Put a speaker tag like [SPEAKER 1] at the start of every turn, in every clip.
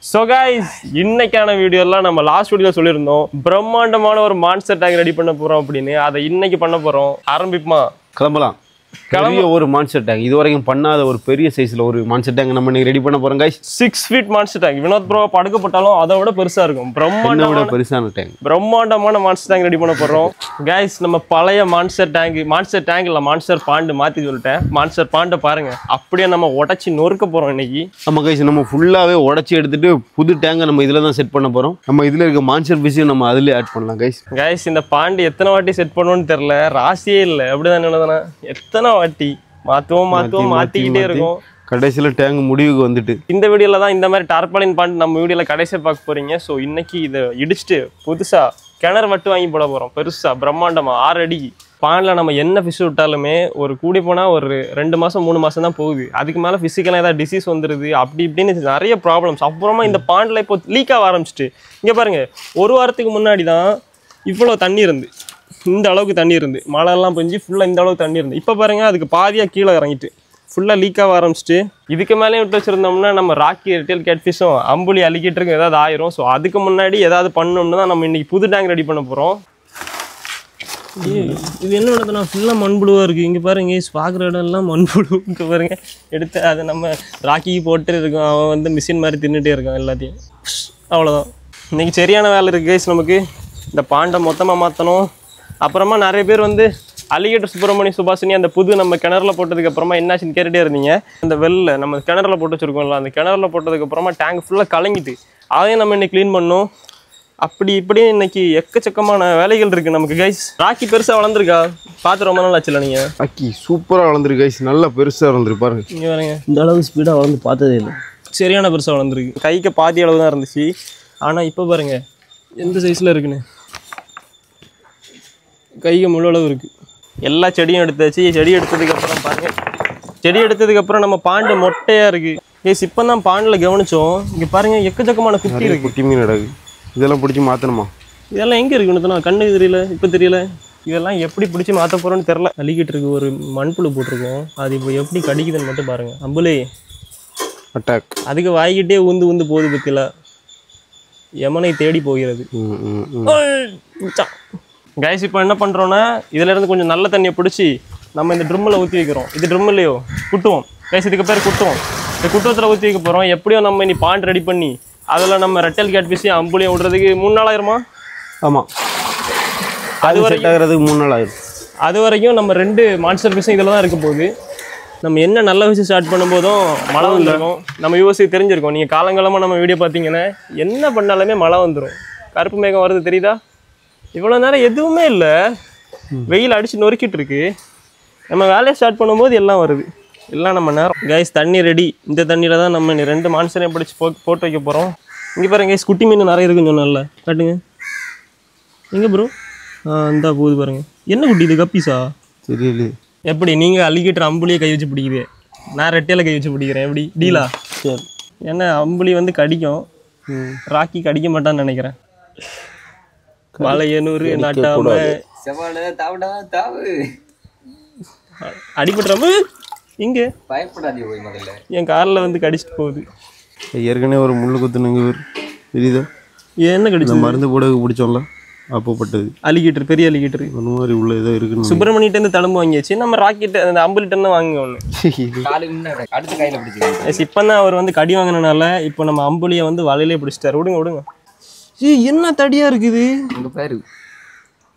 [SPEAKER 1] So guys, இன்னைக்கான வீடியோல நம்ம லாஸ்ட் வீடியோல சொல்லிருந்தோம் பிரம்மாண்டமான ஒரு மான்ஸ்டர் டேங்க் ரெடி பண்ண போறோம் அப்படினு அதை இன்னைக்கு பண்ண போறோம். ஆரம்பிப்போமா?
[SPEAKER 2] கிளம்பலாம். பெரிய ஒரு மான்ஸ்டர் டேங்க் இதுவரைக்கும் பண்ணாத ஒரு பெரிய சைஸ்ல ஒரு மான்ஸ்டர் டேங்க் நம்ம இன்னைக்கு ரெடி பண்ண போறோம் guys.
[SPEAKER 1] 6 feet monster tank. Vinod bro படுக்கப்பட்டாலும் அதை விட பெருசா இருக்கும்.
[SPEAKER 2] பெருசான டேங்க்.
[SPEAKER 1] பிரம்மாண்டமான மான்ஸ்டர் டேங்க் ரெடி பண்ண போறோம். गाइस நம்ம பழைய மான்ஸ்டர் டேங்க் இல்ல மான்ஸ்டர் பாண்ட் மாத்தி சொல்லிட்டேன். மான்ஸ்டர் பாண்ட பாருங்க. அப்படியே நம்ம உடைச்சி நொறுக்க போறோம் இன்னைக்கு.
[SPEAKER 2] நம்ம गाइस நம்ம ஃபுல்லாவே உடைச்சி எடுத்துட்டு புது டேங்கை நம்ம இதுல தான் செட் பண்ண போறோம். நம்ம இதுல இருக்க மான்ஸ்டர் ஃபிஷ் நம்ம அதிலே ஆட் பண்ணலாம் गाइस.
[SPEAKER 1] गाइस இந்த பாண்ட் எத்தனை வாட்டி செட் பண்ணுவோம்னு தெரியல. ராசியே இல்ல. அப்படிதான் என்னதுனா எத்தனை வாட்டி மாத்திக்கிட்டே இருக்கும்.
[SPEAKER 2] கடைசியில டேங்க் முடிவுக்கு வந்துட்டு
[SPEAKER 1] இந்த வீடியோல தான் இந்த மாதிரி டார்பாலின் பாண்ட் நம்ம வீடியோல கடைசியா பார்க்க போறீங்க. ஸோ இன்னைக்கு இதை இடிச்சுட்டு புதுசா கிணறு மட்டும் வாங்கி போட போறோம். பெருசா பிரம்மாண்டமா 6 அடி பாண்டில் நம்ம என்ன ஃபிஷ் விட்டாலுமே ஒரு கூடி போனால் ஒரு 2 மாதம் 3 மாதம் தான் போகுது. அதுக்கு மேலே ஃபிசிக்கலாக ஏதாவது டிசீஸ் வந்துடுது அப்படி இப்படின்னு நிறைய ப்ராப்ளம்ஸ். அப்புறமா இந்த பாண்டில் இப்போ லீக் ஆக ஆரம்பிச்சிட்டு இங்கே பாருங்கள், ஒரு வாரத்துக்கு முன்னாடி தான் இவ்வளோ தண்ணி இருந்து இந்த அளவுக்கு தண்ணி இருந்து மழைலாம் பெஞ்சு ஃபுல்லாக இந்த அளவுக்கு தண்ணி இருந்து இப்போ பாருங்கள் அதுக்கு பாதியாக கீழே இறங்கிட்டு ஃபுல்லாக லீக் ஆக ஆரம்பிச்சிட்டு இதுக்கு மேலே விட்டு வச்சுருந்தோம்னா நம்ம ராக்கி ரெட்டேல் கேட்ஃபிஷும் அம்புலி அலிகேட்டருக்கும் ஏதாவது ஆயிரும். ஸோ அதுக்கு முன்னாடி ஏதாவது பண்ணணும்னு தான் நம்ம இன்றைக்கி புது டேங்க் ரெடி பண்ண போகிறோம். இது என்ன நடக்குதுன்னா ஃபுல்லாக மண்புழுவாக இருக்குது. இங்கே பாருங்க பார்க்குற இடம்லாம் மண்புழு. இங்கே பாருங்க எடுத்து அதை நம்ம ராக்கிக்கு போட்டு இருக்கோம். அவன் வந்து மிஷின் மாதிரி தின்னுட்டே இருக்கான் எல்லாத்தையும். அவ்வளோதான். இன்றைக்கி சரியான வேலை இருக்குது கைஸ். நமக்கு இந்த பாண்டை மொத்தமாக மாற்றணும். அப்புறமா நிறைய பேர் வந்து அலிகேட்டர் சுப்பிரமணிய சுபாஷினி அந்த புது நம்ம கிணறுல போட்டதுக்கப்புறமா என்னாச்சுன்னு கேட்டுகிட்டே இருந்தீங்க. அந்த வெல்ல நம்ம கிணறுல போட்டு வச்சுருக்கோம்ல, அந்த கிணறுல போட்டதுக்கப்புறமா டேங்க் ஃபுல்லாக கலங்கிட்டு அதையும் நம்ம இன்னைக்கு க்ளீன் பண்ணோம். அப்படி இப்படி இன்னைக்கு எக்கச்சக்கமான வேலைகள் இருக்குது நமக்கு கைஸ். ராக்கி பெருசாக வளர்ந்துருக்கா? பார்த்து ரொம்ப நாள் ஆச்சுல நீங்கள்?
[SPEAKER 2] ராக்கி சூப்பராக வளர்ந்துருக்கு கைஸ். நல்லா பெருசாக வளர்ந்துருக்கு பாருங்க.
[SPEAKER 1] இங்கே பாருங்க, இந்த அளவுக்கு ஸ்பீடாக வளர்ந்து பார்த்ததே இல்லை. சரியான பெருசாக வளர்ந்துருக்கு. கைக்கு பாதி அளவு தான் இருந்துச்சு. ஆனால் இப்போ பாருங்க எந்த சைஸில் இருக்குன்னு. கைக்கு முழு அளவு இருக்குது. எல்லா செடியும் எடுத்தாச்சு. செடி எடுத்ததுக்கப்புறம் பாருங்கள், செடி எடுத்ததுக்கப்புறம் நம்ம பாண்டு மொட்டையாக இருக்குது கைஸ். இப்போ தான் பாண்டில் கவனித்தோம். இங்கே பாருங்கள் எக்கச்சக்கமான குட்டி இருக்குது.
[SPEAKER 2] குட்டி மீன் நடக்குது. இதெல்லாம் பிடிச்சி மாற்றணுமா?
[SPEAKER 1] இதெல்லாம் எங்கே இருக்குன்னு கண்ணுக்கு தெரியல, இப்போ தெரியல. இதெல்லாம் எப்படி பிடிச்சி மாற்ற போகிறோன்னு தெரில. அலிகேட்டருக்கு ஒரு மண்புழு போட்டிருக்கோம். அது இப்போ எப்படி கடிக்குதுன்னு மட்டும் பாருங்கள். அம்புலே
[SPEAKER 2] அட்டாக்.
[SPEAKER 1] அதுக்கு வாய்கிட்டே உந்து போகுது பற்றில. யமனை தேடி போகிறது. கைஸ் இப்போ என்ன பண்ணுறோன்னா இதிலேருந்து கொஞ்சம் நல்ல தண்ணியை பிடிச்சி நம்ம இந்த ட்ரம்மில் ஊற்றி வைக்கிறோம். இது ட்ரம் இல்லையோ, குட்டுவோம் கைஸ். இதுக்கு பேர் குட்டுவோம். இந்த குட்டுவத்தில் ஊற்றி வைக்க போகிறோம். எப்படியும் நம்ம இனி பாண்ட் ரெடி பண்ணி அதில் நம்ம ரெட்டல் கேட்ஃபிஷ் அம்புலியும் விடுறதுக்கு 3 நாள் ஆயிருமா?
[SPEAKER 2] ஆமாம், அது வரைக்கும் ஆகிறதுக்கு 3 நாள் ஆயிரும்.
[SPEAKER 1] அது வரைக்கும் நம்ம 2 மான்ஸ்டர் ஃபிஷும் இதில் தான் இருக்க போகுது. நம்ம என்ன நல்ல விஷயம் ஸ்டார்ட் பண்ணும்போதும் மழை வந்துருக்கும். நம்ம யூஎஸ்க்கு தெரிஞ்சிருக்கோம். நீங்கள் காலங்காலமாக நம்ம வீடியோ பார்த்தீங்கன்னா என்ன பண்ணாலுமே மழை வந்துடும். கருப்பு மேகம் வருது தெரியுதா? இவ்வளோ நேரம் எதுவுமே இல்லை, வெயில் அடித்து நொறுக்கிட்டு இருக்கு. நம்ம வேலையை ஸ்டார்ட் பண்ணும்போது எல்லாம் வருது. எல்லாம் நம்ம நேரம். கைஸ் தண்ணி ரெடி. இந்த தண்ணியில் தான் நம்ம 2 மான்ஸ்டரையும் பிடிச்சி போட்டு வைக்க போகிறோம். இங்கே பாருங்க கைஸ், குட்டி மீன் நிறைய இருக்குன்னு சொன்னால காட்டுங்க. எங்கே ப்ரோ? இந்தா போகுது பாருங்க. என்ன குட்டி இது? கப்பீஸா?
[SPEAKER 2] தெரியல.
[SPEAKER 1] எப்படி நீங்கள் அலிகேட்டர் அம்புலியை கை வச்சு பிடிக்குது, நான் ரெட்டையில் கை வச்சு பிடிக்கிறேன். எப்படி டீலா? சரி. ஏன்னா அம்புலி வந்து கடிக்கும், ராக்கி கடிக்க மாட்டான்னு நினைக்கிறேன். மலையனூர் நாட்டாம அடிபட்டுறாம இங்கே பயப்படாதீங்க. போய் முதல்ல என் காரில் வந்து கடிச்சிட்டு போகுது.
[SPEAKER 2] ஏற்கனவே ஒரு முள்ளு குத்துனுங்க தெரியுதா?
[SPEAKER 1] என்ன கடிச்சு?
[SPEAKER 2] மருந்து போட பிடிச்சோம்ல அப்போ பட்டது.
[SPEAKER 1] அலிகேட்டர், பெரிய அலிகேட்டர்
[SPEAKER 2] அந்த மாதிரி உள்ள ஏதோ இருக்குன்னு
[SPEAKER 1] சுப்பிரமணியிட்டேருந்து தழும்பு வாங்கியாச்சு. நம்ம ராக்கெட் அந்த அம்புலிட்டேருந்து வாங்க ஒன்று
[SPEAKER 3] அடுத்த கையில் பிடிச்சி
[SPEAKER 1] இப்போ தான் அவர் வந்து கடி வாங்கினால இப்போ நம்ம அம்புலியை வந்து வலையிலே பிடிச்சிட்டாரு. விடுங்க. என்ன தடியா இருக்குது
[SPEAKER 3] உங்க பேரு?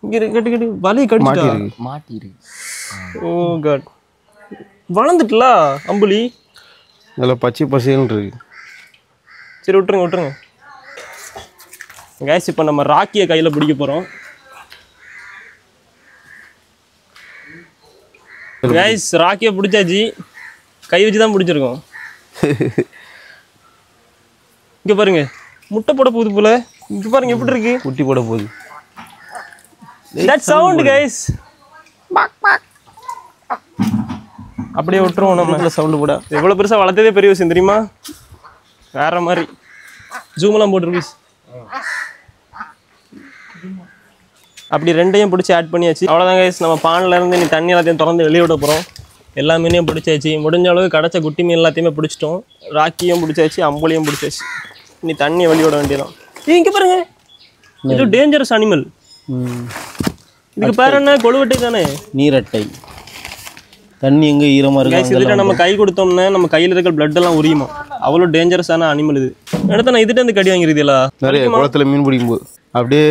[SPEAKER 1] இங்க கட்டு வலையை கடிச்சிட்டா
[SPEAKER 3] மாட்டிருக்கு.
[SPEAKER 1] ஓ காட், வளர்ந்துட்டுல அம்புலி.
[SPEAKER 2] நல்லா பச்சை பசேல்னு இருக்கு.
[SPEAKER 1] சரி விட்டுருங்க. கைஸ் இப்போ நம்ம ராக்கியை கையில் பிடிக்க போகிறோம். கைஸ் ராக்கியை பிடிச்சாச்சு. கை வச்சு தான் பிடிச்சிருக்கோம். இங்கே பாருங்க முட்டை போட போகுது போல. இங்கே பாருங்க எப்படி இருக்கு.
[SPEAKER 2] குட்டி போட போகுது.
[SPEAKER 1] That sound guys. அப்படியே விட்டுருவோம். நம்ம சவுண்டு போட எவ்வளோ பெருசாக வளர்த்ததே பெரிய விஷயம் தெரியுமா? வேற மாதிரி ஜூமெல்லாம் போட்டுருக்கு. அப்படி 2ஐயும் பிடிச்சி ஆட் பண்ணியாச்சு. அவ்வளோதான் கைஸ். நம்ம பானில் இருந்து நீ தண்ணி எல்லாத்தையும் திறந்து வெளியே விட போகிறோம். எல்லா மீனையும் பிடிச்சாச்சு. முடிஞ்ச அளவுக்கு கிடச்ச குட்டி மீன் எல்லாத்தையுமே பிடிச்சிட்டோம். ராக்கியும் பிடிச்சாச்சு, அம்புலியும் பிடிச்சாச்சு. இனி தண்ணியை வெளியோட வேண்டியதான். இங்க பாருங்க, இது டேஞ்சரஸ் அனிமல். இதுக்கு பேர் என்ன? கொழுவட்டை தானே?
[SPEAKER 4] நீரட்டை. தண்ணி எங்கே ஈரமாக இருக்கு.
[SPEAKER 1] இதுல நம்ம கை கொடுத்தோம்னா நம்ம கையில் இருக்க பிளட் எல்லாம் உரியுமா. அவ்வளோ டேஞ்சரஸான அனிமல் இது. எடுத்த நான் இதுட்டு வந்து கடி வாங்கிருதீங்களா?
[SPEAKER 2] நிறைய குளத்துல மீன் பிடிக்கும் போது அப்படியே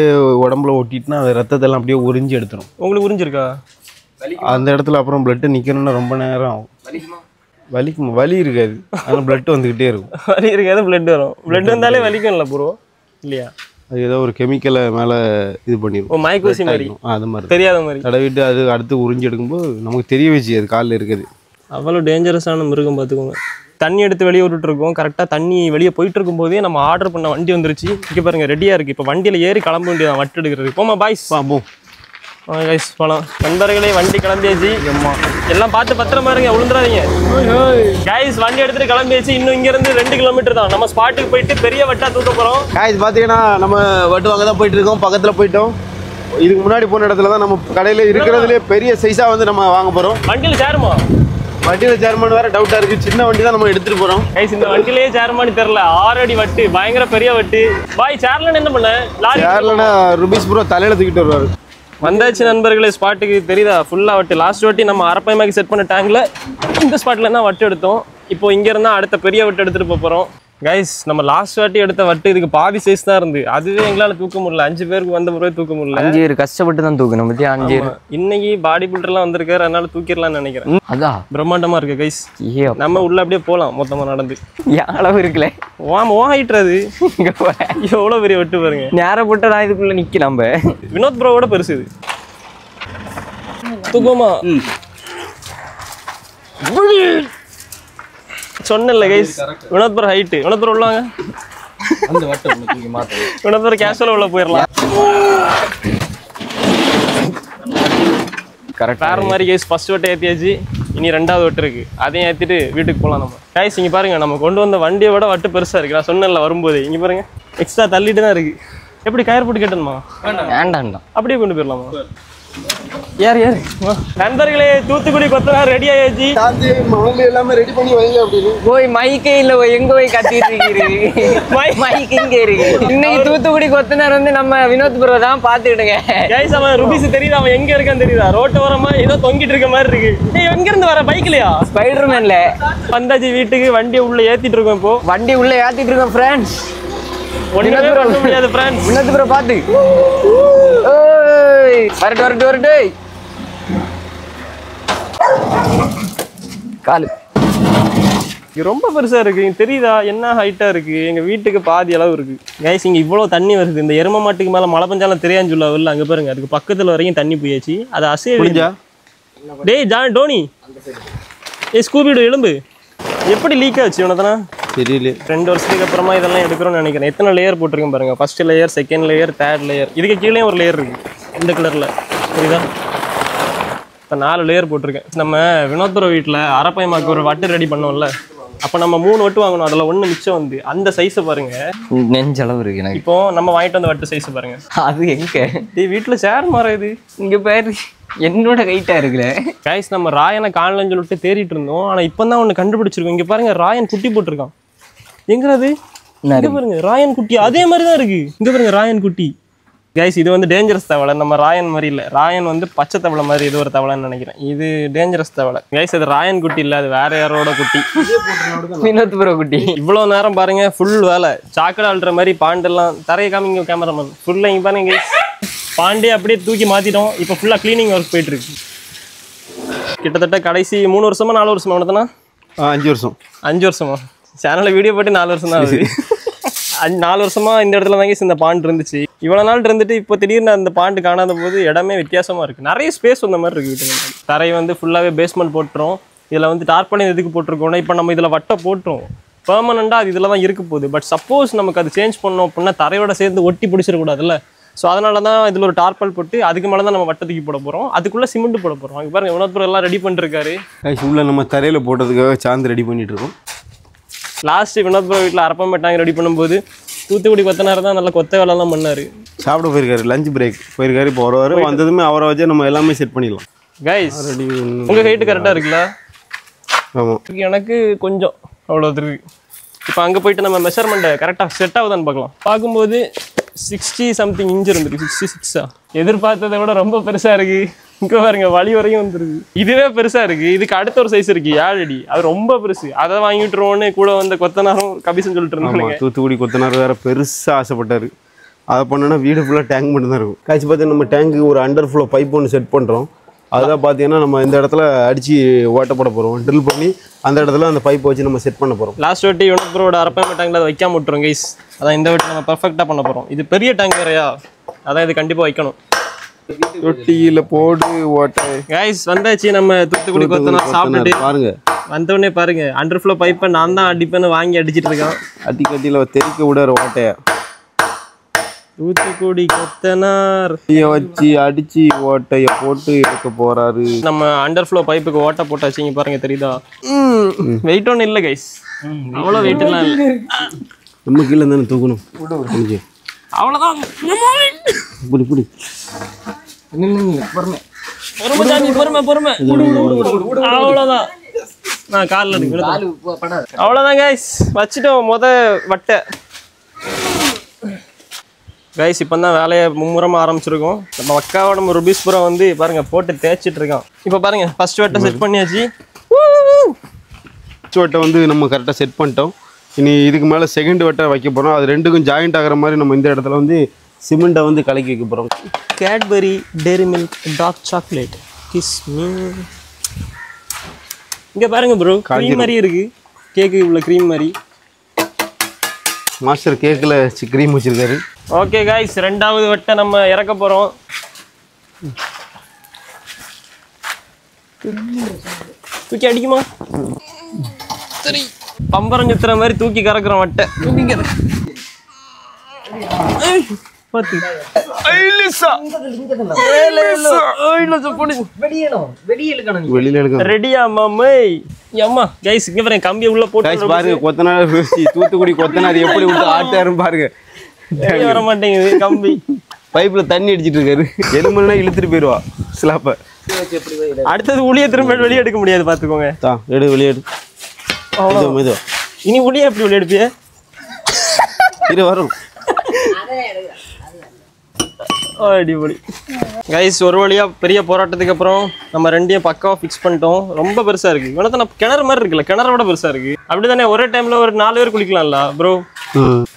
[SPEAKER 2] உடம்புல ஒட்டிட்டுனா அது ரத்தத்தெல்லாம் அப்படியே உறிஞ்சி எடுத்துரும்.
[SPEAKER 1] உங்களுக்கு உறிஞ்சிருக்கா?
[SPEAKER 2] அந்த இடத்துல அப்புறம் பிளட்டு நிற்கணும்னா ரொம்ப நேரம் ஆகும். வலிக்கும். வலி இருக்காது, ஆனால் பிளட் வந்துக்கிட்டே இருக்கும்.
[SPEAKER 1] வலி இருக்காது, பிளட் வரும். பிளட் வந்தாலே வலிக்கும் இல்லை ப்ரோ? இல்லையா?
[SPEAKER 2] அது ஏதோ ஒரு கெமிக்கலை மேலே இது பண்ணிடும்.
[SPEAKER 1] மயக்கூசி மாதிரி.
[SPEAKER 2] அது மாதிரி
[SPEAKER 1] தெரியாத மாதிரி
[SPEAKER 2] தடவிட்டு அது அடுத்து உறிஞ்சி எடுக்கும்போது நமக்கு தெரிய வச்சு அது காலில் இருக்குது.
[SPEAKER 1] அவ்வளோ டேஞ்சரஸான மிருகம் பார்த்துக்கோங்க. தண்ணி எடுத்து வெளியே விட்டுருக்கோம். கரெக்டாக தண்ணி வெளியே போயிட்டு இருக்கும் போதே நம்ம ஆர்டர் பண்ண வண்டி வந்துருச்சு. இங்கே பாருங்க ரெடியாக இருக்குது. இப்போ வண்டியில் ஏறி கிளம்ப வேண்டியதான் வட்டு எடுக்கிறது. போமா பாய்ஸ்,
[SPEAKER 2] போம்.
[SPEAKER 1] கைஸ் போகலாம். நண்பர்களே வண்டி கிளம்பியாச்சு. எல்லாம் பார்த்து பத்திரமா இருங்க, விழுந்துடாதீங்க கைஸ். வண்டி எடுத்துட்டு கிளம்பியாச்சு. இன்னும் இங்கேருந்து 2 கிலோமீட்டர் தான். நம்ம ஸ்பாட்டுக்கு போயிட்டு பெரிய வட்டா தூக்க போகிறோம்.
[SPEAKER 2] காய்ஸ் பார்த்தீங்கன்னா நம்ம வட்டு வாங்க தான் போயிட்டு இருக்கோம். பக்கத்தில் போயிட்டோம். இதுக்கு முன்னாடி போன இடத்துல தான் நம்ம கடையில் இருக்கிறதுலே பெரிய சைஸாக வந்து நம்ம வாங்க போகிறோம்.
[SPEAKER 1] வண்டியில் சேருமா?
[SPEAKER 2] வண்டியில் சேர்மான் வேறு டவுட்டாக இருக்குது. சின்ன வண்டி தான் நம்ம எடுத்துகிட்டு போகிறோம்.
[SPEAKER 1] கைஸ் இந்த வண்டியிலேயே சேர்மானு தெரில. 6 அடி வட்டு, பயங்கர பெரிய வட்டு. பாய் சேர்லன்னு என்ன பண்ண? லாரி
[SPEAKER 2] சேர்லன்னா ருபீஸ் ப்ரோ தலையில் தூக்கிட்டு வருவார்.
[SPEAKER 1] வந்தாச்சு நண்பர்களே ஸ்பாட்டுக்கு. தெரியுதா? ஃபுல்லாக வட்டு. லாஸ்ட் வாட்டி நம்ம அரப்பயமாக்கி செட் பண்ண டேங்கில் இந்த ஸ்பாட்டில் தான் வட்டு எடுத்தோம். இப்போ இங்கே இருந்தால் அடுத்த பெரிய வட்டு எடுத்துகிட்டு போகிறோம். கைஸ் நம்ம லாஸ்ட் வாட்டி எடுத்த வட்டு இதுக்கு பாதி சைஸ் தான் இருந்து. அதுவே எங்களால் தூக்க முடியல. 5 பேருக்கு வந்த முறை தூக்க முடியல.
[SPEAKER 3] 5 பேர் கஷ்டப்பட்டு தான் தூக்கணும். பற்றி 5 பேர்
[SPEAKER 1] இன்னைக்கு பாடி பில்டர்லாம் வந்திருக்காரு, அதனால தூக்கிடலாம்னு நினைக்கிறேன்.
[SPEAKER 3] அதான்
[SPEAKER 1] பிரம்மாண்டமாக இருக்கு கைஸ். நம்ம உள்ள அப்படியே போகலாம் மொத்தமாக நடந்து.
[SPEAKER 3] அளவு இருக்குல்ல.
[SPEAKER 1] ஆகிட்டுறது எவ்வளோ பெரிய வட்டு பாருங்க.
[SPEAKER 3] நேரம் போட்டு நான் இதுக்குள்ளே நிற்க. நம்ம
[SPEAKER 1] வினோத் ப்ரோவோட பெருசு இது. தூக்கமா சொன்னல guys. Vinod bro height. Vinod bro உள்ளாங்க.
[SPEAKER 3] அந்த வட்டை தூக்கி மாட்டேன்.
[SPEAKER 1] வினோத் ப்ரோ கேஷுவலாக உள்ள போயிடலாம். கரெக்ட் வேறு மாதிரி கைஸ். ஃபர்ஸ்ட் வட்டை ஏற்றியாச்சு. இனி 2வது வட்டு இருக்குது. அதையும் ஏற்றிட்டு வீட்டுக்கு போகலாம் நம்ம. கைஸ் இங்கே பாருங்கள், நம்ம கொண்டு வந்த வண்டியை விட வட்டு பெருசாக இருக்குது. நான் சொன்னேன்ல வரும்போது. இங்கே பாருங்கள் எக்ஸ்ட்ரா தள்ளிட்டு தான் இருக்குது. எப்படி கயிறு போட்டு கேட்டணுமா?
[SPEAKER 3] வேண்டாம்டா,
[SPEAKER 1] அப்படியே கொண்டு போயிடலாமா? யார் நண்பர்களே தூத்துக்குடி கொத்தனார் ரெடி ஆயாச்சு.
[SPEAKER 2] எல்லாமே ரெடி பண்ணி வைங்க அப்படின்னு
[SPEAKER 3] போய் மைக்கே இல்லை. எங்க போய் கத்திட்டு இருக்கீங்க? மைக் இங்கே இருக்கு. இன்னைக்கு தூத்துக்குடி கொத்தனார் வந்து நம்ம வினோத் ப்ரோ தான் பார்த்துக்கிட்டுங்க.
[SPEAKER 1] கைஸ் அவன் ருபீஸ் தெரியுதா? அவன் எங்க இருக்கான்னு தெரியுதா? ரோட்டு ஓரமா ஏதோ தொங்கிட்டு இருக்க மாதிரி இருக்கு. எங்க இருந்து வர? பைக்லயா?
[SPEAKER 3] ஸ்பைடர்மேன்ல
[SPEAKER 1] வந்தாச்சு வீட்டுக்கு. வண்டியை உள்ள ஏத்திட்டு இருக்கோம். இப்போ
[SPEAKER 3] வண்டி உள்ள ஏத்திட்டு இருக்கோம் ஃப்ரெண்ட்ஸ்.
[SPEAKER 1] ஒண்ணுமே பண்ண முடியாது ஃப்ரெண்ட்ஸ்.
[SPEAKER 3] வினோத் ப்ரோ பார்த்து வரட்டு காலு
[SPEAKER 1] இது ரொம்ப பெருசா இருக்கு. தெரியுதா என்ன ஹைட்டா இருக்கு? எங்க வீட்டுக்கு பாதி அளவு இருக்கு கைஸ். இங்க இவ்வளவு தண்ணி வருது. இந்த எரும மாட்டுக்கு மேல மழை பெஞ்சாலும் தெரியான்னு சொல்லுவாங்கல்ல, அங்க பாருங்க. அதுக்கு பக்கத்துல வரைக்கும் தண்ணி போயாச்சு. அது அசையா. டேய் டோனி, ஸ்கூபிடு எலும்பு எப்படி லீக் ஆச்சு உனதானா
[SPEAKER 2] தெரியல.
[SPEAKER 1] 2 வருஷத்துக்கு அப்புறமா இதெல்லாம் எடுக்கிறோம்னு நினைக்கிறேன். எத்தனை லேயர் போட்டிருக்கேன் பாருங்க. First layer, second layer, third layer. இதுக்கு கீழே ஒரு லேயர் இருக்கு இந்த கலர்ல. புரியுதா? இப்போ 4 லேயர் போட்டிருக்கேன். நம்ம வினோத் ப்ரோ வீட்டில் அரப்பயமாக்கு ஒரு வட்டு ரெடி பண்ணோம்ல, அப்போ நம்ம 3 வட்டு வாங்கணும். அதில் 1 மிச்சம் வந்து அந்த சைஸை பாருங்க.
[SPEAKER 3] நெஞ்சளவு இருக்கு எனக்கு.
[SPEAKER 1] இப்போ நம்ம வாங்கிட்டு வந்த வட்டு சைஸ் பாருங்க.
[SPEAKER 3] அது எங்க
[SPEAKER 1] வீட்டில் சேர் மாறுது.
[SPEAKER 3] இங்க பேரு என்னோட கைட்டா இருக்குல்ல
[SPEAKER 1] கைஸ். நம்ம ராயனை காணலன்னு சொல்லிட்டு தேடிட்டு இருந்தோம். ஆனால் இப்போ தான் ஒன்று கண்டுபிடிச்சிருக்கோம். இங்கே பாருங்க, ராயன் குட்டி போட்டிருக்கான். எங்கிறது? இங்க பாருங்க ராயன் குட்டி. அதே மாதிரி தான் இருக்கு. இங்க பாருங்க ராயன் குட்டி. கைஸ் இது வந்து டேஞ்சரஸ் தவளை. நம்ம ராயன் மாதிரி இல்லை. ராயன் வந்து பச்சை தவளை மாதிரி இது ஒரு தவளைன்னு நினைக்கிறேன். இது டேஞ்சரஸ் தவளை கைஸ். அது ராயன் குட்டி இல்லை, அது வேற யாரோட குட்டி.
[SPEAKER 3] வினோத் ப்ரோ குட்டி.
[SPEAKER 1] இவ்வளோ நேரம் பாருங்க ஃபுல் வேலை. சாக்கடை அழுற மாதிரி பாண்டெல்லாம் தரையை காமிங்க கேமராமேன். ஃபுல்லாக இங்கே பாருங்க பாண்டே அப்படியே தூக்கி மாற்றிட்டோம். இப்போ ஃபுல்லாக க்ளீனிங் ஒர்க் போயிட்டு இருக்கு. கிட்டத்தட்ட கடைசி 3 வருஷமா 4 வருஷமா உனதானா?
[SPEAKER 2] 5 வருஷம்.
[SPEAKER 1] 5 வருஷமா? சேனலில் வீடியோ போட்டு 4 வருஷம் தான் ஆகுது. 4 வருஷமா இந்த இடத்துல தாங்க இந்த பாண்ட் இருந்துச்சு. இவ்வளோ நாள் இருந்துட்டு இப்போ திடீர்னு அந்த பாண்டு காணாத போது இடமே வித்தியாசமாக இருக்குது. நிறைய ஸ்பேஸ் வந்த மாதிரி இருக்குது. தரை வந்து ஃபுல்லாகவே பேஸ்மெண்ட் போட்டுரும். இதில் வந்து டார்பாலின் எதுக்கு போட்டிருக்கோம்னா, இப்போ நம்ம இதில் வட்டை போட்டுரும் பெர்மனண்டாக அது இதில் தான் இருக்க போகுது. பட் சப்போஸ் நமக்கு அது சேஞ்ச் பண்ணோம் அப்படின்னா தரையோட சேர்ந்து ஒட்டி பிடிச்சிடக்கூடாதுல்ல. ஸோ அதனால தான் இதில் ஒரு டார்பால் போட்டு அதுக்கு மேலே தான் நம்ம வட்டத்துக்கு போட போகிறோம். அதுக்குள்ளே சிமெண்ட் போட போகிறோம். அங்கே பாருங்க வினோத் ப்ரோ எல்லாம் ரெடி பண்ணிருக்காரு.
[SPEAKER 2] உள்ள நம்ம தரையில் போட்டதுக்காக சாந்து ரெடி பண்ணிட்டு இருக்கோம்.
[SPEAKER 1] லாஸ்ட் வினோத் ப்ரோ வீட்டில் அரப்பம்பட்டாங்க ரெடி பண்ணும்போது தூத்துக்குடி கொத்தனார் தான் நல்லா கொத்த வேலைலாம் பண்ணார்.
[SPEAKER 2] சாப்பிட போயிருக்காரு, லஞ்ச் பிரேக் போயிருக்காரு. இப்போ ஒரு வந்ததுமே அவரை வச்சு நம்ம எல்லாமே செட் பண்ணிடலாம்.
[SPEAKER 1] கைஸ் உங்கள் ஹைட்டு கரெக்டாக இருக்குல்ல?
[SPEAKER 2] ஆமாம்.
[SPEAKER 1] எனக்கு கொஞ்சம் அவ்வளோ இருக்கு. இப்போ அங்கே போயிட்டு நம்ம மெஷர்மெண்ட்டை கரெக்டாக செட் ஆகுதான்னு பார்க்கலாம். பார்க்கும்போது 60 சம்திங் இன்ச் இருந்துருக்கு. 66 எதிர்பார்த்ததை விட ரொம்ப பெருசாக இருக்குது. இங்கே பாருங்க வழி வரையும் வந்துருக்கு. இதுவே பெருசாக இருக்குது. இதுக்கு அடுத்த ஒரு சைஸ் இருக்குது 7 அடி. அது ரொம்ப பெருசு. அதை வாங்கிட்டுருவோன்னு கூட வந்த கொத்தனாரும் கபிசன் சொல்லிட்டு இருந்தாங்க.
[SPEAKER 2] தூத்துக்குடி கொத்தனார் வேற பெருசாக ஆசைப்பட்டாரு. அதை பண்ணோன்னா வீடு ஃபுல்லாக டேங்க் மட்டும் தான் இருக்கும். காய்ச்சி பார்த்தீங்கன்னா நம்ம டேங்க்கு ஒரு அண்டர் ஃப்ளோ பைப் ஒன்று செட் பண்ணுறோம். அதுதான் பார்த்தீங்கன்னா நம்ம இந்த இடத்துல அடித்து ஓட்ட போட போகிறோம். ட்ரில் பண்ணி அந்த இடத்துல அந்த பைப்பை வச்சு நம்ம செட் பண்ண போகிறோம்.
[SPEAKER 1] லாஸ்ட் வாட்டி ப்ரோட அரப்பை டேங்கில் அதை வைக்காம விட்டுரும் கைஸ். அதான் இந்த வாட்டி நம்ம பர்ஃபெக்டாக பண்ண போகிறோம். இது பெரிய டேங்க் வேறையா, அதான் இது கண்டிப்பாக வைக்கணும்.
[SPEAKER 2] தொட்டியில் போடு ஓட்ட
[SPEAKER 1] கைஸ் வந்தாச்சு. நம்ம தூத்துக்குடி கொத்தனார் சாப்பிட்டுட்டு
[SPEAKER 2] பாருங்க.
[SPEAKER 1] வந்தோடனே பாருங்க அண்டர் ஃப்ளோ பைப்பை நான் தான் அடிப்பேன்னு வாங்கி அடிச்சிட்டு இருக்கேன்.
[SPEAKER 2] அடி கட்டியில் தெறிக்க விடுற ஓட்டைய
[SPEAKER 1] தூத்துக்குடி கொத்தனார்
[SPEAKER 2] வச்சு அடிச்சு ஓட்டைய போட்டு எடுக்க போறாரு.
[SPEAKER 1] நம்ம அண்டர் ஃப்ளோ பைப்புக்கு ஓட்டை போட்டாச்சு. இங்க பாருங்க தெரியுதா? வெயிட் ஒன்றும் இல்லை கைஸ். அவ்வளோ வெயிட் எல்லாம் இல்லை.
[SPEAKER 2] நம்ம கீழே தானே தூக்கணும்.
[SPEAKER 1] அவ்வளோதான்.
[SPEAKER 2] புடி புடி
[SPEAKER 1] பொறுமை. அவ்வளோதான். நான் காலில் இருக்கு. அவ்வளோதான் கைஸ். வச்சுட்டோம் வட்டை. கைஸ் இப்போ தான் வேலையை மும்முரமாக ஆரம்பிச்சிருக்கோம். நம்ம அக்காவோட நம்ம ருபீஸ்புரம் வந்து பாருங்க போட்டு தேய்ச்சிட்டு இருக்கான். இப்போ பாருங்க ஃபர்ஸ்ட் வட்டை செட் பண்ணியாச்சு.
[SPEAKER 2] ஃபர்ஸ்ட் வட்டை வந்து நம்ம கரெக்டாக செட் பண்ணிட்டோம். இனி இதுக்கு மேலே செகண்ட் வட்டை வைக்க போகிறோம். அது ரெண்டுக்கும் ஜாயிண்ட் ஆகிற மாதிரி நம்ம இந்த இடத்துல வந்து சிமெண்ட்டை வந்து கலக்கி வைக்க போகிறோம்.
[SPEAKER 1] Cadbury dairy milk dark chocolate kiss me. இங்கே பாருங்க ப்ரோ, க்ரீம் மாதிரி இருக்கு. கேக்கு இவ்வளோ க்ரீம் மாதிரி.
[SPEAKER 2] மாஸ்டர் கேக்கில் க்ரீம் வச்சுருக்காரு.
[SPEAKER 1] ஓகே கைஸ், ரெண்டாவது வட்டை நம்ம இறக்க போகிறோம். தூக்கி அடிக்குமா? சரி, பம்பரம் சுத்துற மாதிரி தூக்கி கறக்குறோம் வட்டை. ரெடியா மாமே? அம்மா கைஸ் இங்க பாருங்க, கம்பியை உள்ள போட்டு
[SPEAKER 2] பாருங்க. கொத்தனார் தூத்துக்குடி கொத்தனார் எப்படி விட்டு ஆட்டாருன்னு பாருங்க.
[SPEAKER 1] வர மாட்டேங்குது கம்பி.
[SPEAKER 2] பைப்ல தண்ணி அடிச்சிட்டு இருக்காரு. எலும்புனா இழுத்துட்டு போயிடுவா ஸ்லாப்ப.
[SPEAKER 1] அடுத்தது உளிய திரும்ப வெளியே எடுக்க முடியாது, பாத்துக்கோங்க.
[SPEAKER 2] எடு வெளியேடு.
[SPEAKER 1] இனி உளிய எப்படி வெளியே எடுப்பிய?
[SPEAKER 2] இது வரும்.
[SPEAKER 1] அடிப்பொலி கைஸ். ஒரு வழியா பெரிய போராட்டத்துக்கு அப்புறம் நம்ம ரெண்டையும் பக்காவா ஃபிக்ஸ் பண்ணிட்டோம். ரொம்ப பெருசா இருக்கு. இவனத்தை நான் கிணறு மாதிரி இருக்குல்ல, கிணறோட பெருசா இருக்கு. அப்படிதானே ஒரே டைம்ல ஒரு 4 பேர் குளிக்கலாம்ல ப்ரோ?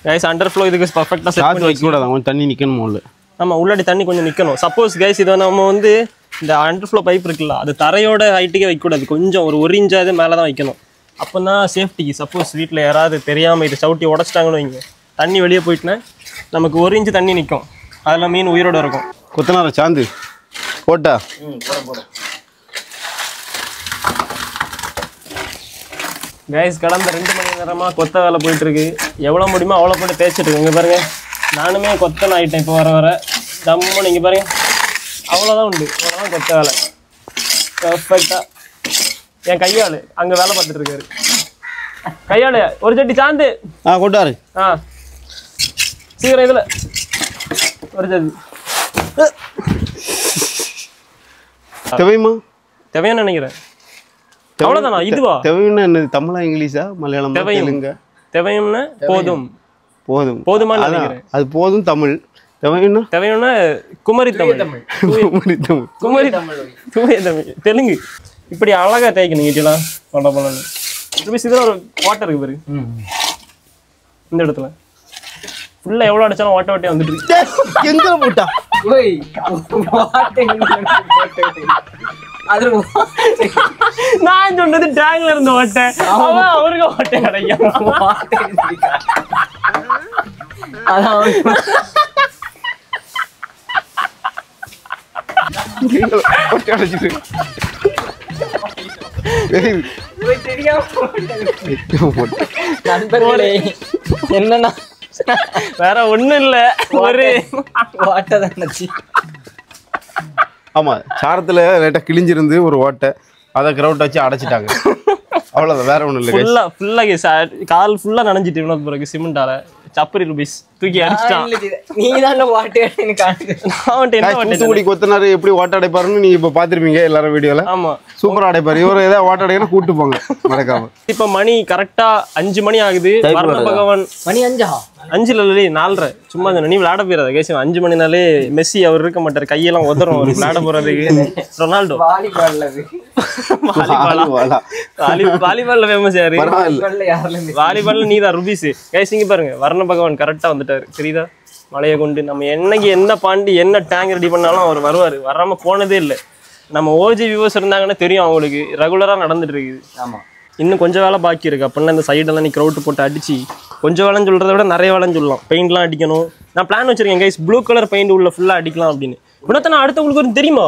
[SPEAKER 1] கைஸ் அண்டர் ஃப்ளோ இதுக்கு பர்ஃபெக்டா செட் பண்ணி
[SPEAKER 2] வைக்க கூடாது. கொஞ்சம் தண்ணி நிக்கணும் உள்ள.
[SPEAKER 1] ஆமா, உள்ளாடி தண்ணி கொஞ்சம் நிக்கணும். சப்போஸ் கைஸ் இதை நம்ம வந்து இந்த அண்டர் ஃப்ளோ பைப் இருக்குல்ல, அது தரையோட ஹைட்டுக்கே வைக்கக்கூடாது. கொஞ்சம் ஒரு இன்ச்சாவது மேலே தான் வைக்கணும். அப்போ தான் சேஃப்டிக்கு. சப்போஸ் வீட்டில் யாராவது தெரியாமல் இது சவுட்டி உடச்சிட்டாங்கன்னு வைங்க, தண்ணி வெளியே போயிட்டுனா நமக்கு 1 இன்ச்சு தண்ணி நிற்கும். அதில் மீன் உயிரோடு இருக்கும்.
[SPEAKER 2] கொத்தனார சாந்து போட்டா
[SPEAKER 1] கைஸ் கடந்த 2 மணி நேரமாக கொத்த வேலை போயிட்டுருக்கு. எவ்வளோ முடியுமோ அவ்வளோ போட்டு தேய்ச்சிட்டு இருக்கு. இங்கே பாருங்கள், நானுமே கொத்தனை ஆகிட்டேன் இப்போ வர ஜம்முன்னு. இங்கே பாருங்கள், அவ்வளோதான் உண்டு. அவ்வளோதான் கொத்த வேலை பர்ஃபெக்டாக. என் கையாள் அங்கே வேலை பார்த்துட்டு இருக்காரு. கையாள் ஒரு சட்டி சாந்து
[SPEAKER 2] கொட்டாரு.
[SPEAKER 1] சீக்கிரம் இதில் ஒரு சட்டி
[SPEAKER 2] தேவையுமா?
[SPEAKER 1] தேவையான்னு நினைக்கிறேன். அவ்வளோதானா? இதுவா
[SPEAKER 2] தேவையும்னா என்னது? தமிழா இங்கிலீஷா மலையாளம்? தெலுங்கு.
[SPEAKER 1] தேவையும்னா போதும். போதுமான்னு நினைக்கிறேன்.
[SPEAKER 2] அது போதும் தமிழ்.
[SPEAKER 1] தேவையும்னா குமரி தமிழ். குமரி தமிழ், தூய தமிழ், தெலுங்கு. இப்படி அழகா தேய்க்கணும். இதெல்லாம் சொல்ல போனாலும் இதில் ஒரு வாட்டர் இருக்கு பாரு. இந்த இடத்துல ஃபுல்லாக எவ்வளோ அடிச்சாலும் ஓட்ட ஓட்டே வந்துட்டு
[SPEAKER 2] எங்க போட்டா
[SPEAKER 1] நான் சொன்னது டேங்க்ல இருந்த ஓட்டை. அவருக்கு ஓட்டை கிடைக்கும்.
[SPEAKER 3] என்னன்னா
[SPEAKER 1] வேற ஒண்ணும் இல்ல, ஒரு
[SPEAKER 3] ஓட்டை தான்.
[SPEAKER 2] ஆமா, சாரத்துல லைட்டா கிழிஞ்சிருந்து ஒரு ஓட்டை, அதை கிரவுட் வச்சு அடைச்சிட்டாங்க. அவ்வளவுதான், வேற ஒண்ணும் இல்லை.
[SPEAKER 1] ஃபுல்லா கால் ஃபுல்லா நனைஞ்சிட்டு வினோத் பிறகு சிமெண்டால சப்பரி ருபீஸ் தூக்கி அடிச்சிட்டான்.
[SPEAKER 3] நீ தான் வாட்டு எனக்கு
[SPEAKER 1] அவன்கிட்ட என்ன வாட்டை?
[SPEAKER 2] தூத்துக்குடி கொத்தனார் எப்படி ஓட்ட அடைப்பாருன்னு நீங்க இப்ப பாத்திருப்பீங்க எல்லாரும் வீடியோல.
[SPEAKER 1] ஆமா,
[SPEAKER 2] சூப்பரா அடைப்பாரு. இவரு ஏதாவது ஓட்ட அடைக்கணும் கூட்டு போங்க மறக்காம.
[SPEAKER 1] இப்ப மணி கரெக்டா 5 மணி ஆகுது. வர்ண பகவான்
[SPEAKER 3] மணி 5
[SPEAKER 1] 5 இல்ல 4:30. சும்மா நீ விளையாட போயிடாத கேஸ். 5 மணினாலே மெஸ்ஸி அவர் இருக்க மாட்டாரு, கையெல்லாம் உதறும் விளையாட போறதுக்கு. ரொனால்டோ வாலிபால்ல ஃபேமஸ் யாரு? வாலிபால்ல நீதான் ருபீஸ். கேஸ் இங்க பாருங்க, வர்ண பகவான் கரெக்டா வந்துட்டாரு தெரியுதா? மழையை கொண்டு நம்ம என்னைக்கு என்ன பாண்டி என்ன டேங்க் ரெடி பண்ணாலும் அவர் வருவாரு. வராம போனதே இல்லை. நம்ம ஓஜி வியூவர்ஸ் இருந்தாங்கன்னா தெரியும், அவங்களுக்கு ரெகுலரா நடந்துட்டு இருக்குது.
[SPEAKER 3] ஆமா,
[SPEAKER 1] இன்னும் கொஞ்சம் வேலை பாக்கி இருக்கு. அப்படின்னா இந்த சைடெல்லாம் நீ க்ரௌட் போட்டு அடிச்சு கொஞ்சம் வேலைன்னு சொல்றதை விட நிறைய வேலைன்னு சொல்லலாம். பெயிண்ட்லாம் அடிக்கணும். நான் பிளான் வச்சிருக்கேன் கைஸ், ப்ளூ கலர் பெயிண்ட் உள்ள ஃபுல்லா அடிக்கலாம் அப்படின்னு. இப்ப நான் அடுத்தவங்களுக்கு ஒரு தெரியுமா,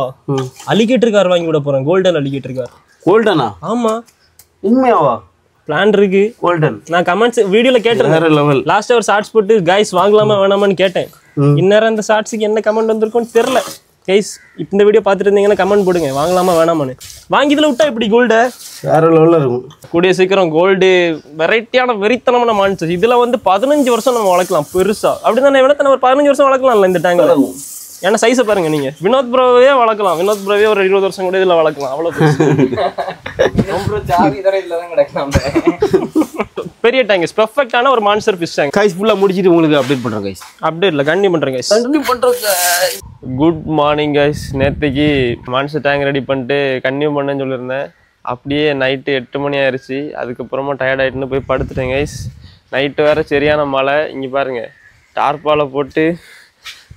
[SPEAKER 1] அலிகேட்டர் கார் வாங்கி விட போறேன். Golden alligator car.
[SPEAKER 2] கோல்டனா?
[SPEAKER 1] ஆமா,
[SPEAKER 2] உண்மையாவா?
[SPEAKER 1] பிளான் இருக்கு.
[SPEAKER 2] கோல்டன்
[SPEAKER 1] நான் கமெண்ட்ஸ் வீடியோல கேட்டிருந்தேன். லாஸ்ட் ஒரு ஷார்ட்ஸ் போட்டு கைஸ் வாங்கலாமா வேணாமான்னு கேட்டேன். இந்நேரம் அந்த ஷார்ட்ஸுக்கு என்ன கமெண்ட் வந்திருக்கும்னு தெரியல. கைஸ் இந்த வீடியோ பார்த்துட்டு இருந்தீங்கன்னா கமெண்ட் போடுங்க, வாங்கலாமா வேணாமான்னு. வாங்கி இதில் விட்டா இப்படி கோல்டு
[SPEAKER 2] வேற லெவலில் இருக்கும்.
[SPEAKER 1] கூடிய சீக்கிரம் கோல்டு வெரைட்டியான வெறித்தனமான மான்சஸ். இதில் வந்து 15 வருஷம் நம்ம வளர்க்கலாம் பெருசா. அப்படி தானே விட ஒரு 15 வருஷம் வளர்க்கலாம்ல இந்த டேங்க்ல. ஏன்னா சைஸை பாருங்க நீங்க. வினோத் ப்ரோவே வளர்க்கலாம். வினோத் ப்ரோவே ஒரு 20 வருஷம் கூட இதில் வளர்க்கலாம். அவ்வளோ பெரிய டேங்க், பெர்ஃபெக்ட்டான ஒரு மான்ஸ்டர் ஃபிஷ் டேங்க்.
[SPEAKER 2] கைஸ் ஃபுல்லா முடிச்சிட்டு உங்களுக்கு அப்டேட் பண்றேன் கைஸ்.
[SPEAKER 1] அப்டேட்ல கண்டினியூ பண்றேன் கைஸ். Good morning guys. நேற்றுக்கு மான்ஸ்டர் டேங்க் ரெடி பண்ணிட்டு கண்டினியூ பண்ணேன்னு சொல்லியிருந்தேன். அப்படியே நைட்டு 8 மணி ஆயிடுச்சு. அதுக்கப்புறமா டயர்ட் ஆகிட்டுன்னு போய் படுத்துட்டேன் கைஸ். நைட்டு வேறு சரியான மழை. இங்கே பாருங்க, டார்பாலை போட்டு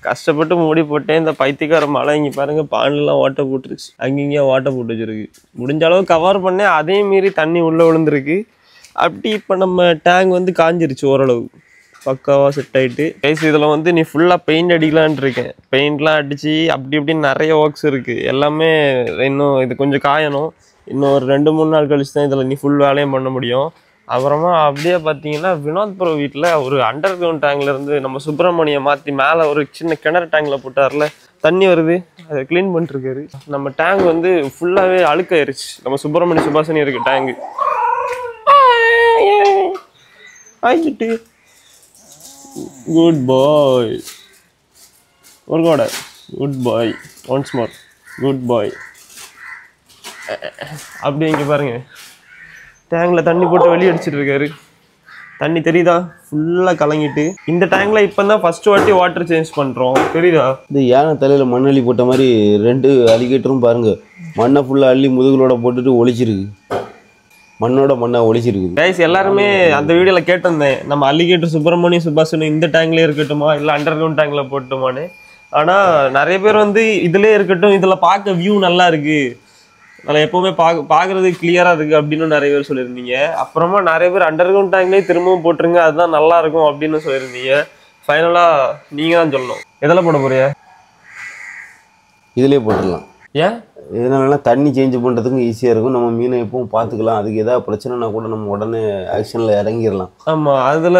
[SPEAKER 1] கஷ்டப்பட்டு மூடி போட்டேன். இந்த பைத்தியக்கார மழை இங்கே பாருங்க, பாண்டெலாம் ஓட்டை போட்டுருச்சு. அங்கேயும் ஓட்டை போட்டு வச்சிருக்கு. முடிஞ்ச அளவு கவர் பண்ணேன், அதே மீறி தண்ணி உள்ளே விழுந்துருக்கு. அப்படி இப்போ நம்ம டேங்க் வந்து காஞ்சிருச்சு ஓரளவு, பக்காவாக செட் ஆகிட்டு. கைஸ் இதில் வந்து நீ ஃபுல்லாக பெயிண்ட் அடிக்கலான்ட்டு இருக்கேன். பெயிண்ட்லாம் அடித்து அப்படி இப்படின்னு நிறைய ஒர்க்ஸ் இருக்குது. எல்லாமே இன்னும் இது கொஞ்சம் காயணும். இன்னும் ஒரு 2-3 நாள் கழிச்சு தான் இதில் நீ ஃபுல் வேலையும் பண்ண முடியும். அப்புறமா அப்படியே பார்த்தீங்கன்னா வினோத் ப்ரோ வீட்டில் ஒரு அண்டர் கிரவுண்ட் டேங்க்லேருந்து நம்ம சுப்பிரமணியை மாற்றி மேலே ஒரு சின்ன கிணறு டேங்கில் போட்டார்ல, தண்ணி வருது, அதை க்ளீன் பண்ணிட்டுருக்காரு. நம்ம டேங்க் வந்து ஃபுல்லாகவே அழுக்காயிருச்சு. நம்ம சுப்பிரமணிய சுபாஷினி இருக்குது டேங்கு. ஆயிட்டு குட் பாய் ஒரு கூட குட் பாய் ஒன்ஸ் மோர் குட் பாய். அப்படி இங்கே பாருங்க, டேங்கில் தண்ணி போட்டு வெளியே அடிச்சிட்டு இருக்காரு. தண்ணி தெரியுதா, ஃபுல்லாக கலங்கிட்டு. இந்த டேங்கில் இப்போ தான் ஃபர்ஸ்ட் வாட்டி வாட்டர் சேஞ்ச் பண்ணுறோம், தெரியுதா?
[SPEAKER 2] இந்த யானை தலையில் மண் அள்ளி போட்ட மாதிரி 2 அலிகேட்டரும் பாருங்க, மண்ணை ஃபுல்லாக அள்ளி முதுகுலோட போட்டுட்டு ஒழிச்சிருக்கு. மண்ணோட மண்ணா ஒழிச்சிருக்கு.
[SPEAKER 1] கைஸ் எல்லாருமே அந்த வீடியோவில் கேட்டிருந்தேன், நம்ம அலிகேட்டர் சுப்பிரமணியம் சுபாஷினி இந்த டேங்க்லேயே இருக்கட்டுமா இல்லை அண்டர் கிரவுண்ட் டேங்கில் போட்டுமான்னு. ஆனால் நிறைய பேர் வந்து இதிலே இருக்கட்டும், இதில் பார்க்க வியூ நல்லா இருக்குது, அதில் எப்போவுமே பார்க்குறது கிளியராக இருக்குது அப்படின்னு நிறைய பேர் சொல்லியிருந்தீங்க. அப்புறமா நிறைய பேர் அண்டர் கிரவுண்ட் டேங்க்லேயே திரும்பவும் போட்டுருங்க, அதுதான் நல்லாயிருக்கும் அப்படின்னு சொல்லியிருந்தீங்க. ஃபைனலாக நீங்கள் தான் சொல்லணும், எதில் போட போறியா?
[SPEAKER 2] இதிலே போட்டுடலாம்.
[SPEAKER 1] ஏன்?
[SPEAKER 2] இதனால தண்ணி சேஞ்ச் பண்ணுறதுக்கும் ஈஸியாக இருக்கும். நம்ம மீனை எப்பவும் பார்த்துக்கலாம். அதுக்கு ஏதாவது பிரச்சனைனா கூட நம்ம உடனே ஆக்ஷனில் இறங்கிடலாம்.
[SPEAKER 1] ஆமாம், அதில்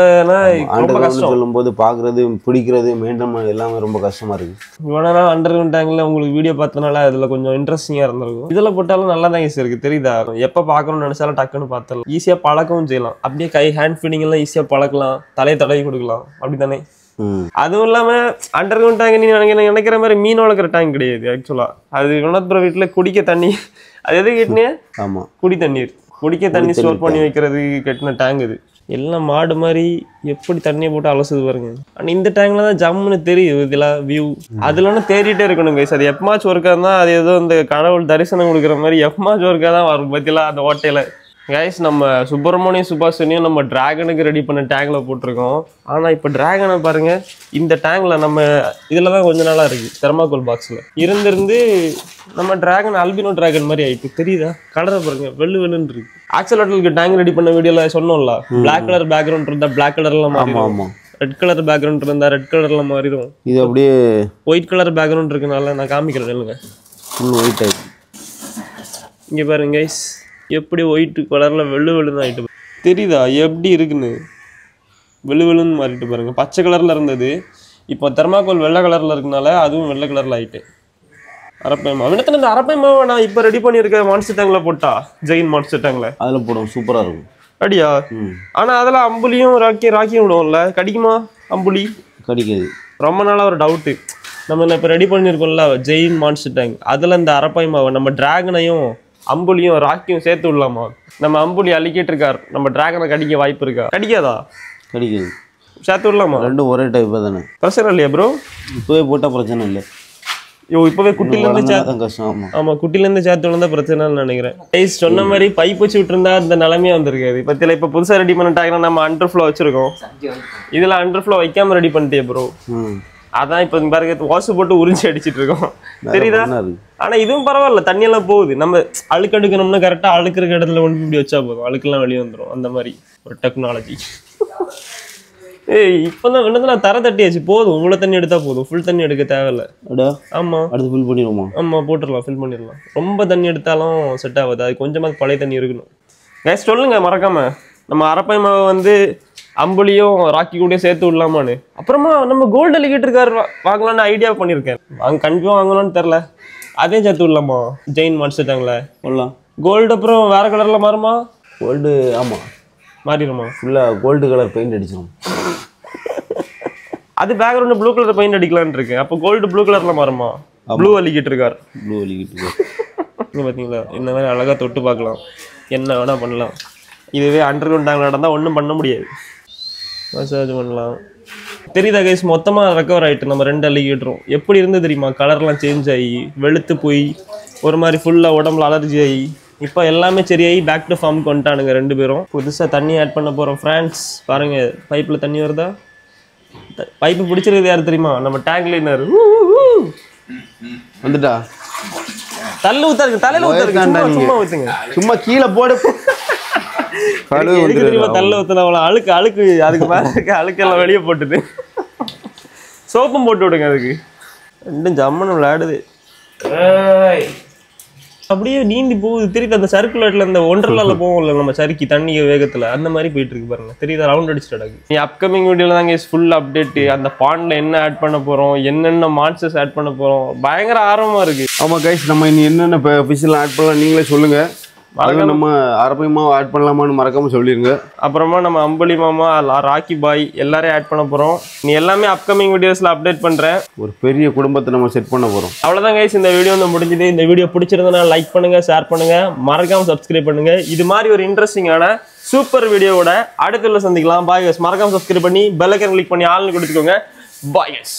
[SPEAKER 2] சொல்லும்போது பார்க்குறது, பிடிக்கிறது, மெயின்டைன் பண்ண எல்லாமே ரொம்ப கஷ்டமாக இருக்குது.
[SPEAKER 1] இவ்வளோ நாள் அண்டர் கிரவுண்ட் டேங்கில் உங்களுக்கு வீடியோ பார்த்தனால அதில் கொஞ்சம் இன்ட்ரெஸ்டிங்காக இருந்திருக்கும். இதில் போட்டாலும் நல்லா தான் ஈஸியாக இருக்குது, தெரியுதா? எப்போ பார்க்கணும்னு நினச்சாலும் டக்குன்னு பார்த்துடலாம், ஈஸியாக பழக்கவும் செய்யலாம். அப்படியே கை ஹேண்ட் ஃபீடிங் எல்லாம் ஈஸியாக பழக்கலாம், தலையை தடவி கொடுக்கலாம், அப்படி தானே? அதுவும் இல்லாம அண்டர் கிரவுண்ட் டேங்க் நீ நினைக்கிற மாதிரி மீன் வளர்க்குற டேங்க் கிடையாது. ஆக்சுவலா அது வினோத் ப்ரோ வீட்டுல குடிக்க தண்ணி, அது எது கேட்டினே? ஆமா, குடி தண்ணீர், குடிக்க தண்ணி ஸ்டோர் பண்ணி வைக்கிறது கட்டின டேங்க். இது எல்லாம் மாடு மாதிரி எப்படி தண்ணியை போட்டு அலசுது பாருங்க. ஆனால் இந்த டேங்க்ல தான் ஜம்முன்னு தெரியும் இதெல்லாம் வியூ. அதுலன்னு தேடிட்டே இருக்கணும் கைஸ். அது எப்பமாச்சும் ஒருக்கா தான், அது ஏதோ இந்த கடவுள் தரிசனம் கொடுக்குற மாதிரி எப்பமாச்சும் ஒருக்கா தான் வரும் பத்திலாம் அந்த ஓட்டையில. கைஸ் நம்ம சுப்பிரமணியம் சுபாஷினியும் நம்ம டிராகனுக்கு ரெடி பண்ண டேங்க்ல போட்டிருக்கோம். ஆனால் இப்போ டிராகனை பாருங்க, இந்த டேங்க்ல நம்ம இதில் தான் கொஞ்ச நாளாக இருக்குது, தெர்மாக்கோல் பாக்ஸில் இருந்து நம்ம டிராகன் அல்பினோ டிராகன் மாதிரி ஆயிட்டு, தெரியுதா? கலரை பாருங்க, வெள்ளு வெள்ளுன்னு இருக்கு. ஆக்சலோட்டலுக்கு டேங்க் ரெடி பண்ண வீடியோவில் சொன்னோம்ல, பிளாக் கலர் பேக்ரவுண்ட் இருந்தால் பிளாக் கலர்லாம் மாறிடும், ரெட் கலர் பேக்ரவுண்ட் இருந்தால் ரெட் கலர்ல மாறிடும்.
[SPEAKER 2] இது அப்படியே
[SPEAKER 1] ஒயிட் கலர் பேக்ரவுண்ட் இருக்கனால நான் காமிக்கிறேன் இல்லைங்க.
[SPEAKER 2] ஃபுல் ஒயிட் ஆயிடுச்சு.
[SPEAKER 1] இங்கே பாருங்க கைஸ், எப்படி ஒயிட் கலரில் வெள்ளு வெள்ளுன்னு ஆகிட்டு தெரியுதா எப்படி இருக்குன்னு? வெள்ளு வெள்ளுன்னு மாறிட்டு பாருங்க. பச்சை கலரில் இருந்தது இப்போ தெர்மாக்கோல் வெள்ளை கலரில் இருக்கனால அதுவும் வெள்ளை கலரில் ஆகிட்டு. அரப்பைமா வினத்துல இந்த அரப்பைமாவை நான் இப்போ ரெடி பண்ணியிருக்கேன் மான்ஸ்டர் டேங்கில் போட்டா, ஜெயின் மான்ஸ்டர் டேங்கில்
[SPEAKER 2] அதில் போடும், சூப்பராக இருக்கும்.
[SPEAKER 1] அப்படியா? ஆனா அதெல்லாம் அம்புலியும் ராக்கியும் விடுவோம்ல, கடிக்குமா அம்புலி?
[SPEAKER 4] கடிக்குது.
[SPEAKER 1] ரொம்ப நாளா ஒரு டவுட்டு. நம்ம இப்போ ரெடி பண்ணியிருக்கோம்ல ஜெயின் மான்ஸ்டர் டேங்க், அதில் இந்த அரப்பாய் மாவை நம்ம டிராகனையும் அம்புலியும் ராக்கியும் சேர்த்து விடலாமா? நம்ம அம்புலி அள்ளிக்கிட்டு இருக்கார், நம்ம டிராகனை கடிக்க வாய்ப்பு இருக்கா? கடிக்காதா?
[SPEAKER 4] கடிக்குது.
[SPEAKER 1] சேர்த்து விடலாமா?
[SPEAKER 4] ரெண்டும் ஒரே டைப் தானே.
[SPEAKER 1] பிரச்சனை இல்லையா ப்ரோ?
[SPEAKER 4] இப்போவே போட்டால் பிரச்சனை இல்லை.
[SPEAKER 1] இப்பவே குட்டிலேருந்து சேர்த்து
[SPEAKER 4] கஷ்டம்.
[SPEAKER 1] ஆமா, குட்டிலேருந்து சேர்த்து விழுந்தா பிரச்சனைன்னு நினைக்கிறேன். சொன்ன மாதிரி பைப் வச்சு விட்டுருந்தா இந்த நிலைமையா வந்திருக்காது. இப்போ புதுசா ரெடி பண்ணிட்டாங்கன்னா நம்ம அண்டர் ஃப்ளோ வச்சிருக்கோம், இதுல அண்டர் ஃப்ளோ வைக்காம ரெடி பண்ணிட்டே ப்ரோ. அதான் இப்போ பாருங்க வாசு போட்டு உறிஞ்சி அடிச்சிட்டு இருக்கோம், தெரியுதா? ஆனா இதுவும் பரவாயில்ல, தண்ணி எல்லாம் போகுது. நம்ம அழுக்கு எடுக்கணும்னா கரெக்டா அழுக்கு இருக்க இடத்துல ஒன்று இப்படி வச்சா போதும், அழுக்கெல்லாம் வெளியே வந்துடும். அந்த மாதிரி ஒரு டெக்னாலஜி. இப்பதான் என்னது தர தட்டியாச்சு, போதும். இவ்வளோ தண்ணி எடுத்தா போதும், ஃபுல் தண்ணி எடுக்க தேவையில்ல. ஆமா, அடுத்து ஃபில் பண்ணிடுவோமா? ஆமா, போட்டுடலாம், ஃபில் பண்ணிடலாம். ரொம்ப தண்ணி எடுத்தாலும் செட் ஆகாது, அது கொஞ்சமாக பழைய தண்ணி இருக்கணும். கேஸ் சொல்லுங்க மறக்காம, நம்ம அரப்பாய் மாவை வந்து அம்புலியும் ராக்கி கூட சேர்த்து விடலாமான்னு. அப்புறமா நம்ம கோல்டு அலிகேட்டர் கார் வாங்கலான்னு ஐடியா பண்ணியிருக்கேன். கண்டிப்பாக வாங்கலாம்னு தெரில, அதையும் சேர்த்து விடலாமா? ஜெயின் மான்ஸ்டர் விடலாம். கோல்டு அப்புறம் வேற கலர்ல மாறுமா?
[SPEAKER 4] கோல்டு ஆமாம்
[SPEAKER 1] மாறிடுமா?
[SPEAKER 4] ஃபுல்லாக கோல்டு கலர் பெயிண்ட் அடிச்சிடும்.
[SPEAKER 1] அது பேக்ரவுண்ட் ப்ளூ கலர் பெயிண்ட் அடிக்கலான்னு இருக்கு. அப்போ கோல்டு ப்ளூ கலர்ல மாறுமா? Blue alligator car.
[SPEAKER 4] Blue alligator car
[SPEAKER 1] இங்கே பார்த்தீங்களா, இந்த மாதிரி அழகாக தொட்டு பார்க்கலாம், என்ன வேணா பண்ணலாம். இதுவே அண்டர் கிரவுண்ட் டேங்க்ல நடந்தால் ஒன்றும் பண்ண முடியாது. மசாஜ் பண்ணலாம். தெரியுதா கைஸ், மொத்தமாக ரெக்கவர் ஆகிட்டு நம்ம 2 அலிகேட்டரும். எப்படி இருந்து தெரியுமா? கலர்லாம் சேஞ்ச் ஆகி வெளுத்து போய் ஒரு மாதிரி ஃபுல்லாக உடம்புல அலர்ஜி ஆகி இப்போ எல்லாமே சரியாகி பேக் டு ஃபார்ம் கொண்டானுங்க 2 பேரும். புதுசாக தண்ணி ஆட் பண்ண போகிறோம் ஃப்ரெண்ட்ஸ். பாருங்க, பைப்பில் தண்ணி வருதா? பைப்பு பிடிச்சிருக்குது யாரு தெரியுமா? நம்ம டேங்க் கிளீனர்
[SPEAKER 2] வந்துட்டா.
[SPEAKER 1] தள்ளு ஊத்தாருங்க, தலையில ஊத்தாருங்க, சும்மா ஊத்துங்க,
[SPEAKER 2] சும்மா கீழே போடு.
[SPEAKER 1] தள்ள ஊத்துல அழுக்கு அழுக்கு அதுக்கு மேல இருக்க அழுக்கெல்லாம் வெளியே போட்டுட்டு சோப்பும் போட்டு விடுங்க. அதுக்கு 2 ஜம்மனும் விளையாடுது, அப்படியே நீந்தி போகுது. திருப்பி அந்த சர்க்குலேட்ல இந்த ஒன்றலால போகும்ல நம்ம சறுக்கி தண்ணி வேகத்துல, அந்த மாதிரி போயிட்டு இருக்கு பாருங்க. தெரியுதா? ரவுண்ட் அடிச்சுட்டு நீ அப்கமிங் வீடியோல தாங்க ஃபுல் அப்டேட். அந்த பாண்ட்ல என்ன ஆட் பண்ண போறோம், என்னென்ன மான்ஸ்டர்ஸ் ஆட் பண்ண போறோம், பயங்கர ஆர்வமா இருக்கு.
[SPEAKER 2] ஆமா கைஸ், நம்ம இனி என்னென்ன ஃபிஷ்லாம் ஆட் பண்ணலாம் நீங்களே சொல்லுங்க. அதுவும் நம்ம அரப்பை மாவு ஆட் பண்ணலாமான்னு மறக்காம சொல்லிருங்க.
[SPEAKER 1] அப்புறமா நம்ம அம்புலி மாமா, ராக்கி பாய் எல்லாரையும் ஆட் பண்ண போறோம். நீ எல்லாமே அப்கமிங் வீடியோஸ்ல அப்டேட் பண்றேன்.
[SPEAKER 2] ஒரு பெரிய குடும்பத்தை நம்ம செட் பண்ண போறோம்.
[SPEAKER 1] அவ்வளவுதான் கைஸ், இந்த வீடியோ வந்து முடிஞ்சது. இந்த வீடியோ பிடிச்சிருந்தா லைக் பண்ணுங்க, ஷேர் பண்ணுங்க, மறக்காம சப்ஸ்கிரைப் பண்ணுங்க. இது மாதிரி ஒரு இன்ட்ரெஸ்டிங்கான சூப்பர் வீடியோவோட அடுத்த சந்திக்கலாம். Bye guys. மறக்காம சப்ஸ்கிரைப் பண்ணி பெல் ஐகான் கிளிக் பண்ணி ஆல்னு கொடுத்துக்கோங்க. Bye guys.